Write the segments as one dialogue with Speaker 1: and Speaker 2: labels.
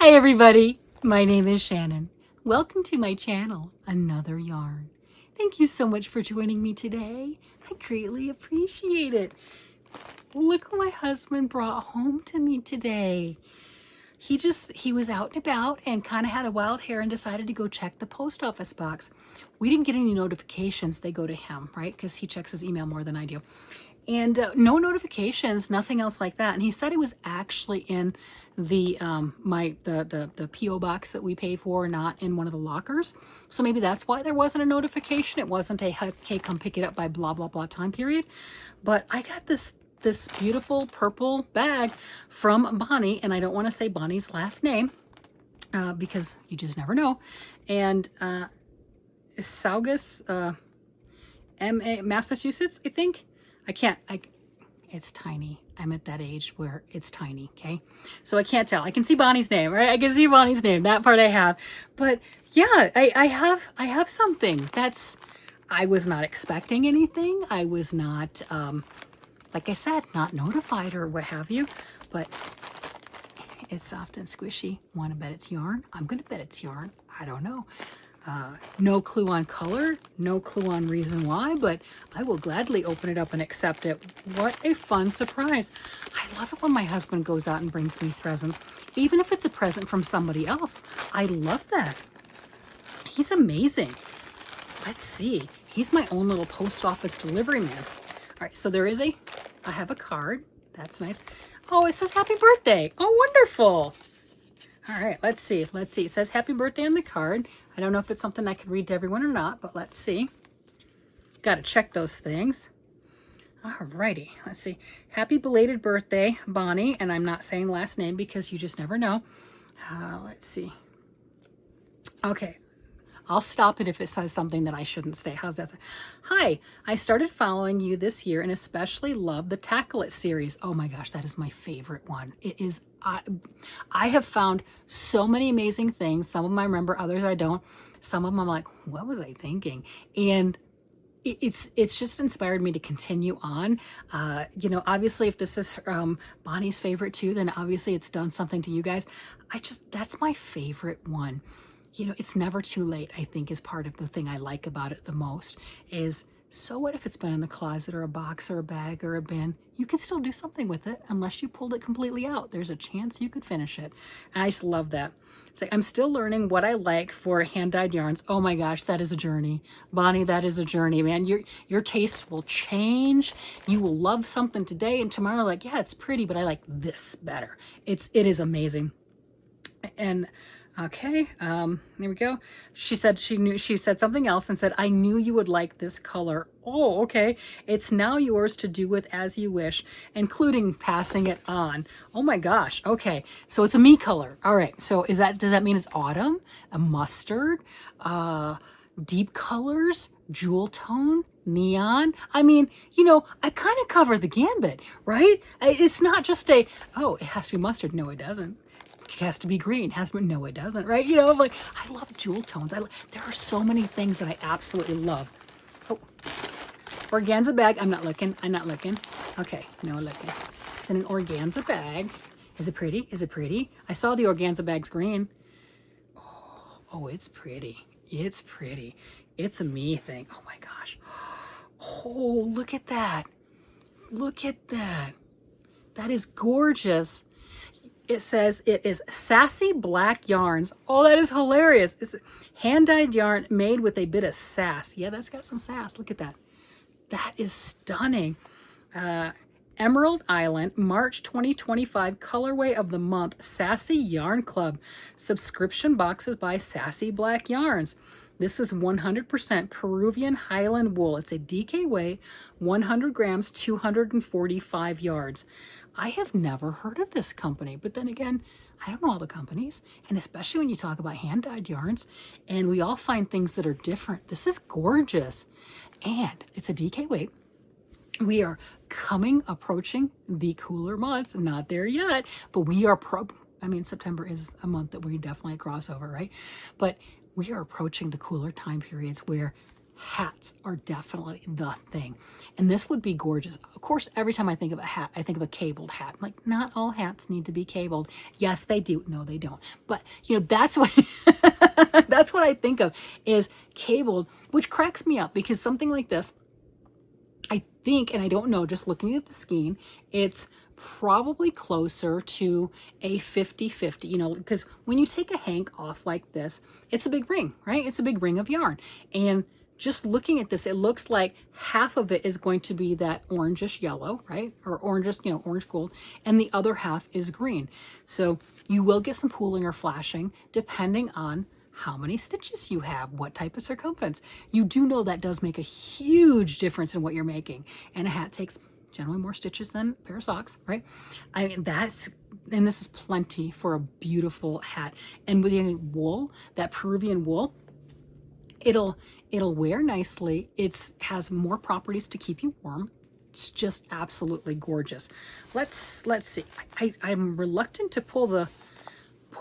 Speaker 1: Hi everybody, my name is Shannon. Welcome to my channel, Another Yarn. Thank you so much for joining me today. I greatly appreciate it. Look what my husband brought home to me today. He was out and about and kind of had a wild hair and decided to go check the post office box. We didn't get any notifications. They go to him, right? Because he checks his email more than I do. And no notifications, nothing else like that. And he said it was actually in the the PO box that we pay for, not in one of the lockers. So maybe that's why there wasn't a notification. It wasn't a hey, come pick it up by blah blah blah time period. But I got this beautiful purple bag from Bonnie, and I don't want to say Bonnie's last name because you just never know. And Saugus, Massachusetts, I think. It's tiny. I'm at that age where it's tiny, okay? So I can't tell. I can see Bonnie's name, right? I can see Bonnie's name. That part I have. But yeah, I have something that's, I was not expecting anything. I was not, like I said, not notified or what have you, but it's soft and squishy. Want to bet it's yarn? I'm going to bet it's yarn. I don't know. No clue on color, no clue on reason why, but I will gladly open it up and accept it. What a fun surprise. I love it when my husband goes out and brings me presents, even if it's a present from somebody else. I love that. He's amazing. Let's see. He's my own little post office delivery man. All right, so I have a card. That's nice. Oh, it says happy birthday. Oh, wonderful. All right, let's see. Let's see. It says happy birthday on the card. I don't know if it's something I could read to everyone or not, but let's see. Got to check those things. All righty. Let's see. Happy belated birthday, Bonnie. And I'm not saying last name because you just never know. Let's see. Okay. I'll stop it if it says something that I shouldn't say. How's that? Hi, I started following you this year and especially love the Tackle It series. Oh my gosh, that is my favorite one. It is, I have found so many amazing things. Some of them I remember, others I don't. Some of them I'm like, what was I thinking? And it's just inspired me to continue on. You know, obviously if this is Bonnie's favorite too, then obviously it's done something to you guys. That's my favorite one. You know, it's never too late, I think, is part of the thing I like about it the most is, so what if it's been in the closet or a box or a bag or a bin? You can still do something with it unless you pulled it completely out. There's a chance you could finish it. And I just love that. It's like, I'm still learning what I like for hand-dyed yarns. Oh my gosh, that is a journey. Bonnie, that is a journey, man. Your tastes will change. You will love something today and tomorrow, like, yeah, it's pretty, but I like this better. It is amazing. And okay, there we go. She said she said something else and said, I knew you would like this color. Oh, okay. It's now yours to do with as you wish, including passing it on. Oh my gosh. Okay. So it's a me color. All right. So does that mean it's autumn, a mustard, deep colors, jewel tone, neon? I mean, you know, I kind of cover the gambit, right? It's not just oh, it has to be mustard. No, it doesn't. It has to be green. No, it doesn't, right? You know, I'm like, I love jewel tones. There are so many things that I absolutely love. Oh, organza bag. I'm not looking. Okay, no looking. It's in an organza bag. Is it pretty? Is it pretty? I saw the organza bag's green. Oh, it's pretty. It's pretty. It's a me thing. Oh my gosh. Oh, look at that. Look at that. That is gorgeous. It says it is Sassy Black Yarns. Oh, that is hilarious. It's hand-dyed yarn made with a bit of sass. Yeah, that's got some sass. Look at that. That is stunning. Emerald Island, March 2025, colorway of the month, Sassy Yarn Club. Subscription boxes by Sassy Black Yarns. This is 100% Peruvian Highland wool. It's a DK weight, 100 grams, 245 yards. I have never heard of this company, but then again, I don't know all the companies, and especially when you talk about hand-dyed yarns, and we all find things that are different. This is gorgeous, and it's a DK weight. We are approaching the cooler months. Not there yet, but we are I mean, September is a month that we definitely cross over, right? But we are approaching the cooler time periods where hats are definitely the thing. And this would be gorgeous. Of course, every time I think of a hat, I think of a cabled hat. Like, not all hats need to be cabled. Yes, they do. No, they don't. But, you know, that's what that's what I think of is cabled, which cracks me up because something like this, I think, and I don't know, just looking at the skein, it's probably closer to a 50-50, you know, because when you take a hank off like this, it's a big ring, right? It's a big ring of yarn. And just looking at this, it looks like half of it is going to be that orangish yellow, right? Or orangish, you know, orange gold, and the other half is green. So you will get some pooling or flashing depending on how many stitches you have, what type of circumference. You do know that does make a huge difference in what you're making. And a hat takes generally more stitches than a pair of socks, right? I mean, and this is plenty for a beautiful hat. And with the wool, that Peruvian wool, it'll wear nicely. It has more properties to keep you warm. It's just absolutely gorgeous. Let's see. I'm reluctant to pull the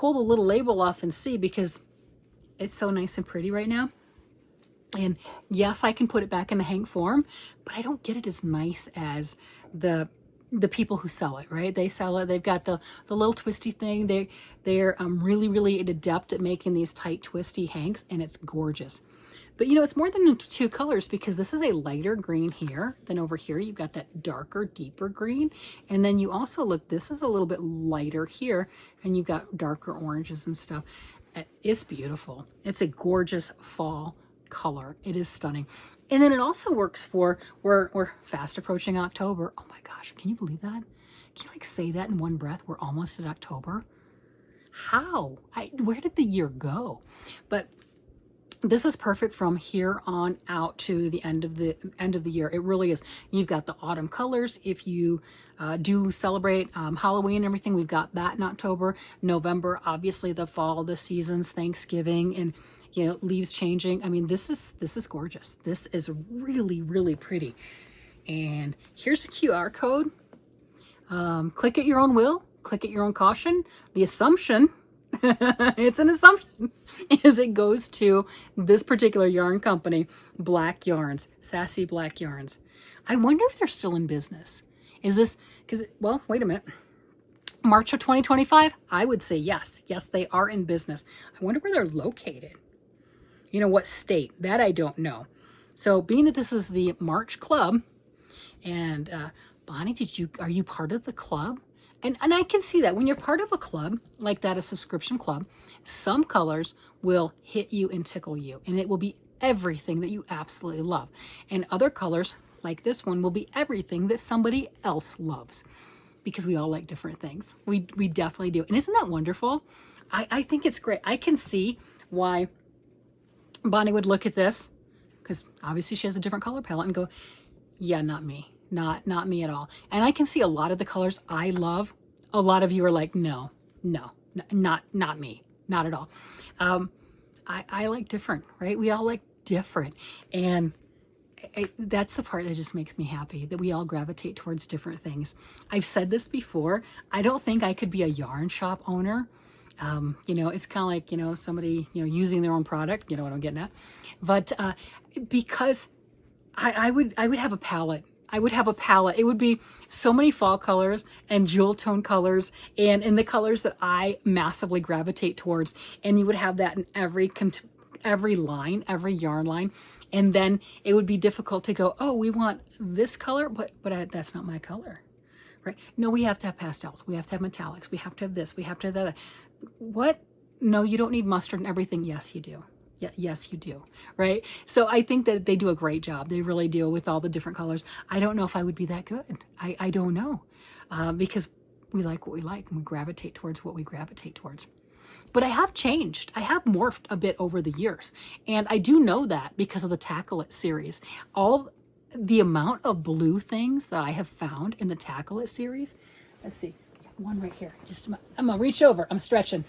Speaker 1: little label off and see because it's so nice and pretty right now. And yes, I can put it back in the hank form, but I don't get it as nice as the people who sell it, right? They sell it. They've got the little twisty thing. They're really adept at making these tight twisty hanks, and it's gorgeous. But you know, it's more than two colors because this is a lighter green here. Then over here, you've got that darker, deeper green. And then you also look, this is a little bit lighter here, and you've got darker oranges and stuff. It's beautiful. It's a gorgeous fall color. It is stunning. And then it also works for, we're fast approaching October. Oh my gosh, can you believe that? Can you like say that in one breath? We're almost at October. How? Where did the year go? But this is perfect from here on out to the end of the year. It really is. You've got the autumn colors. If you do celebrate Halloween and everything, we've got that in October. November, obviously the fall, the seasons, Thanksgiving, and you know, leaves changing. I mean, this is gorgeous. This is really pretty. And here's a QR code. Click at your own will. Click at your own caution. The assumption, it's an assumption, is it goes to this particular yarn company, Black Yarns, Sassy Black Yarns. I wonder if they're still in business. Is this, because, well, wait a minute. March of 2025? I would say yes. Yes, they are in business. I wonder where they're located. You know, what state? That I don't know. So being that this is the March Club, and Bonnie, are you part of the club? And I can see that when you're part of a club like that, a subscription club, some colors will hit you and tickle you, and it will be everything that you absolutely love. And other colors, like this one, will be everything that somebody else loves, because we all like different things. We definitely do. And isn't that wonderful? I think it's great. I can see why Bonnie would look at this, because obviously she has a different color palette, and go, yeah, not me. Not me at all. And I can see a lot of the colors I love. A lot of you are like, no, not me. Not at all. I like different, right? We all like different. And that's the part that just makes me happy, that we all gravitate towards different things. I've said this before. I don't think I could be a yarn shop owner. You know, it's kind of like, you know, somebody, you know, using their own product, you know what I'm getting at. But because I would have a palette. I would have a palette. It would be so many fall colors and jewel tone colors and in the colors that I massively gravitate towards. And you would have that in every line, every yarn line. And then it would be difficult to go, oh, we want this color, but that's not my color, right? No, we have to have pastels. We have to have metallics. We have to have this. We have to have that. What? No, you don't need mustard and everything. Yes, you do. Yes, you do, right? So I think that they do a great job. They really do with all the different colors. I don't know if I would be that good. I don't know, because we like what we like and we gravitate towards what we gravitate towards. But I have changed. I have morphed a bit over the years. And I do know that because of the Tackle It series. All the amount of blue things that I have found in the Tackle It series. Let's see, I got one right here. Just I'm gonna reach over. I'm stretching.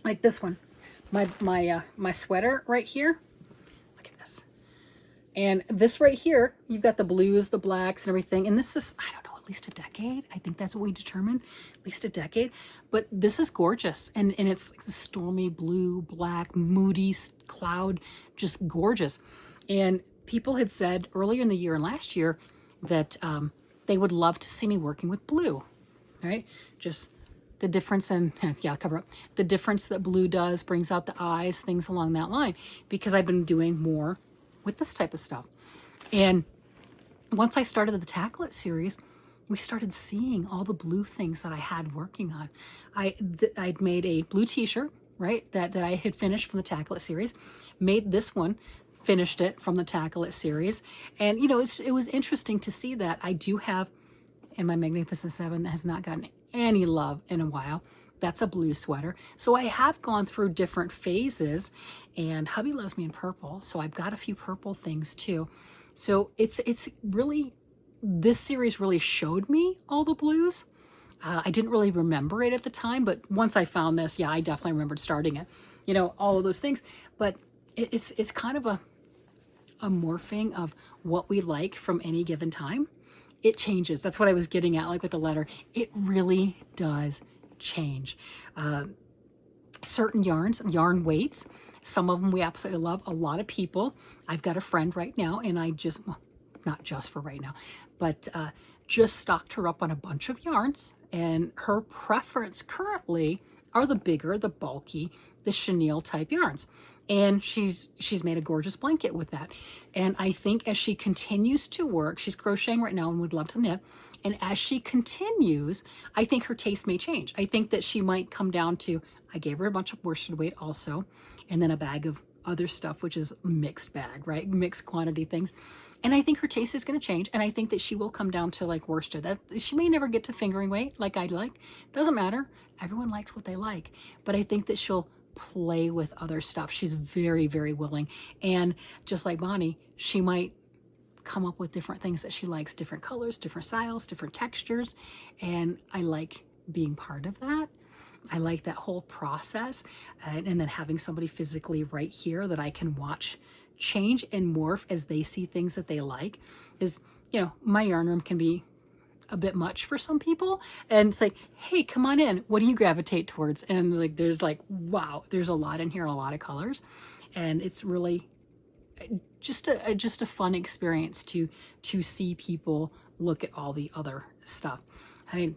Speaker 1: Like this one. My sweater right here. Look at this. And this right here, you've got the blues, the blacks, and everything. And this is, I don't know, it at least a decade. I think that's what we determined, at least a decade. But this is gorgeous. And it's like the stormy blue, black, moody cloud, just gorgeous. And people had said earlier in the year and last year that they would love to see me working with blue, right? Just the difference in, yeah, I'll cover up, the difference that blue does, brings out the eyes, things along that line, because I've been doing more with this type of stuff. And once I started the Tackle It series, we started seeing all the blue things that I had working on. I'd made a blue t-shirt, right, that I had finished from the Tackle It series, made this one, finished it from the Tackle It series. And, you know, it was interesting to see that I do have, in my Magnificent Seven that has not gotten any love in a while, that's a blue sweater. So I have gone through different phases, and hubby loves me in purple, so I've got a few purple things too. So it's really, this series really showed me all the blues. I didn't really remember it at the time, but once I found this, yeah, I definitely remembered starting it, you know, all of those things. But it's kind of a morphing of what we like from any given time. It changes. That's what I was getting at, like with the letter. It really does change. Certain yarns, yarn weights, some of them we absolutely love. A lot of people, I've got a friend right now, and I just, well, not just for right now, but just stocked her up on a bunch of yarns, and her preference currently are the bigger, the bulky, the chenille type yarns. And she's made a gorgeous blanket with that. And I think as she continues to work, she's crocheting right now and would love to knit. And as she continues, I think her taste may change. I think that she might come down to, I gave her a bunch of worsted weight also, and then a bag of other stuff, which is a mixed bag, right? Mixed quantity things. And I think her taste is going to change. And I think that she will come down to like worsted. That she may never get to fingering weight like I'd like. Doesn't matter. Everyone likes what they like. But I think that she'll play with other stuff. She's very, very willing. And just like Bonnie, she might come up with different things that she likes, different colors, different styles, different textures. And I like being part of that. I like that whole process. And then having somebody physically right here that I can watch change and morph as they see things that they like. Is, you know, my yarn room can be a bit much for some people, and it's like, hey, come on in, what do you gravitate towards? And like there's like, wow, there's a lot in here, a lot of colors, and it's really just a fun experience to see people look at all the other stuff. I mean,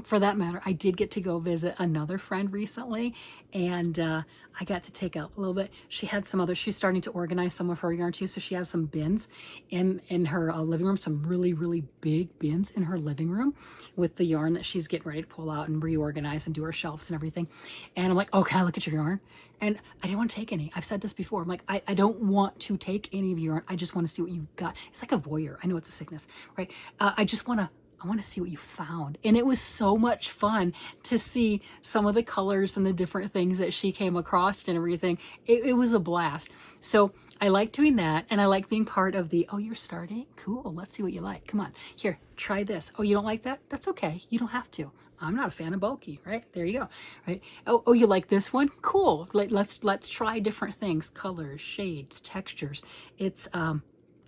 Speaker 1: for that matter, I did get to go visit another friend recently, and I got to take a little bit. She had some other, she's starting to organize some of her yarn too, so she has some bins in her living room, some really, really big bins in her living room with the yarn that she's getting ready to pull out and reorganize and do her shelves and everything. And I'm like, oh, can I look at your yarn? And I didn't want to take any. I've said this before. I'm like, I don't want to take any of your yarn. I just want to see what you've got. It's like a voyeur. I know it's a sickness, right? I just want to, I want to see what you found. And it was so much fun to see some of the colors and the different things that she came across and everything. It was a blast. So I like doing that. And I like being part of the, oh, you're starting? Cool. Let's see what you like. Come on. Here, try this. Oh, you don't like that? That's okay. You don't have to. I'm not a fan of bulky, right? There you go, right? Oh, you like this one? Cool. Let's try different things, colors, shades, textures. It's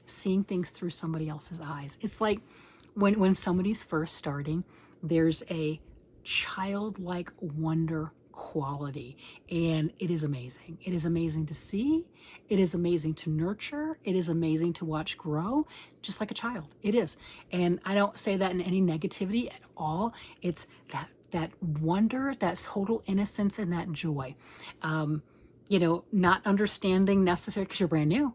Speaker 1: seeing things through somebody else's eyes. It's like, when somebody's first starting, there's a childlike wonder quality, and it is amazing. It is amazing to see. It is amazing to nurture. It is amazing to watch grow, just like a child. It is. And I don't say that in any negativity at all. It's that wonder, that total innocence, and that joy. You know, not understanding necessarily, because you're brand new,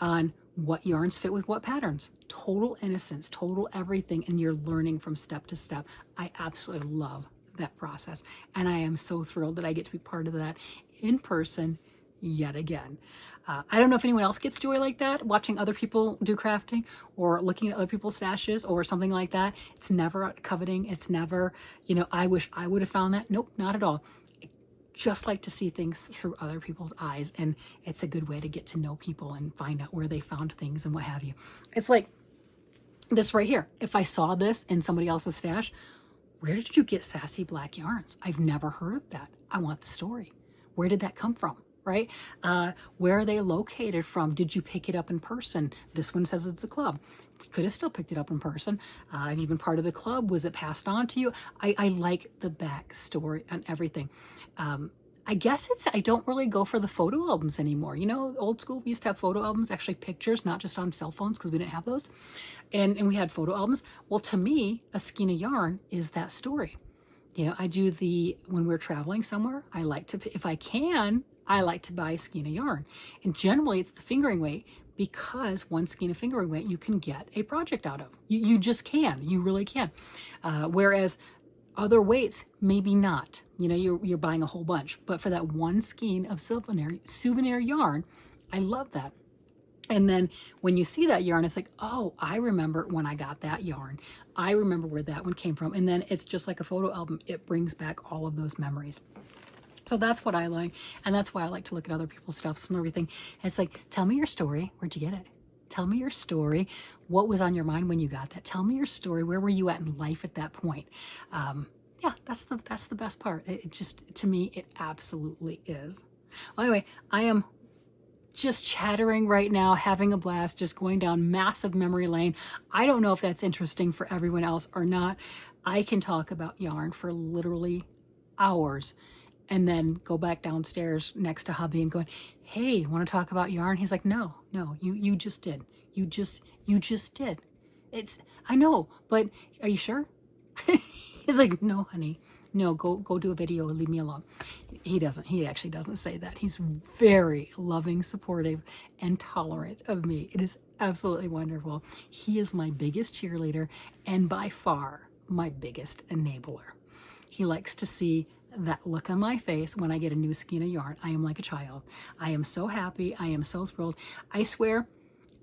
Speaker 1: on what yarns fit with what patterns. Total innocence, total everything, and you're learning from step to step. I absolutely love that process, and I am so thrilled that I get to be part of that in person yet again. I don't know if anyone else gets joy like that, watching other people do crafting or looking at other people's stashes or something like that. It's never coveting. It's never, you know, I wish I would have found that. Nope, not at all. Just like to see things through other people's eyes, and it's a good way to get to know people and find out where they found things and what have you. It's like this right here. If I saw this in somebody else's stash, where did you get sassy black yarns? I've never heard of that. I want the story. Where did that come from? right? Where are they located from? Did you pick it up in person? This one says it's a club. Could have still picked it up in person. Have you been part of the club? Was it passed on to you? I like the backstory on everything. I guess I don't really go for the photo albums anymore. You know, old school, we used to have photo albums, actually pictures, not just on cell phones because we didn't have those. And we had photo albums. Well, to me, a skein of yarn is that story. You know, I do when we're traveling somewhere, I like to, if I can, I like to buy a skein of yarn. And generally it's the fingering weight, because one skein of fingering weight you can get a project out of. You just can, you really can. Whereas other weights, maybe not. You know, you're buying a whole bunch. But for that one skein of souvenir yarn, I love that. And then when you see that yarn, it's like, oh, I remember when I got that yarn. I remember where that one came from. And then it's just like a photo album. It brings back all of those memories. So that's what I like. And that's why I like to look at other people's stuffs and everything. And it's like, tell me your story. Where'd you get it? Tell me your story. What was on your mind when you got that? Tell me your story. Where were you at in life at that point? Yeah, that's the best part. It just, to me, it absolutely is. Well, anyway, I am just chattering right now, having a blast, just going down massive memory lane. I don't know if that's interesting for everyone else or not. I can talk about yarn for literally hours and then go back downstairs next to hubby and going, hey, want to talk about yarn? He's like, no, you just did. You just did. I know, but are you sure? He's like, no, honey, no, go do a video and leave me alone. He actually doesn't say that. He's very loving, supportive, and tolerant of me. It is absolutely wonderful. He is my biggest cheerleader and by far my biggest enabler. He likes to see that look on my face when I get a new skein of yarn. I am like a child. I am so happy. I am so thrilled. I swear,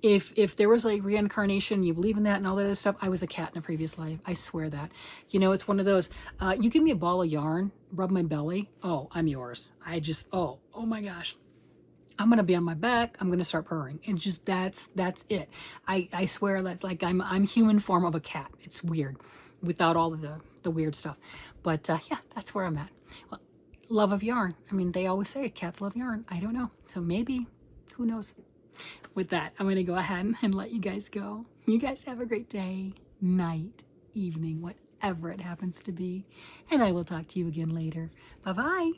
Speaker 1: if there was like reincarnation, you believe in that and all that other stuff, I was a cat in a previous life. I swear that. You know, it's one of those, you give me a ball of yarn, rub my belly, oh, I'm yours. Oh my gosh. I'm going to be on my back. I'm going to start purring. And just, that's it. I swear that's like, I'm human form of a cat. It's weird without all of the weird stuff. But yeah, that's where I'm at. Well, love of yarn. I mean, they always say cats love yarn. I don't know. So maybe, who knows? With that, I'm going to go ahead and let you guys go. You guys have a great day, night, evening, whatever it happens to be. And I will talk to you again later. Bye-bye.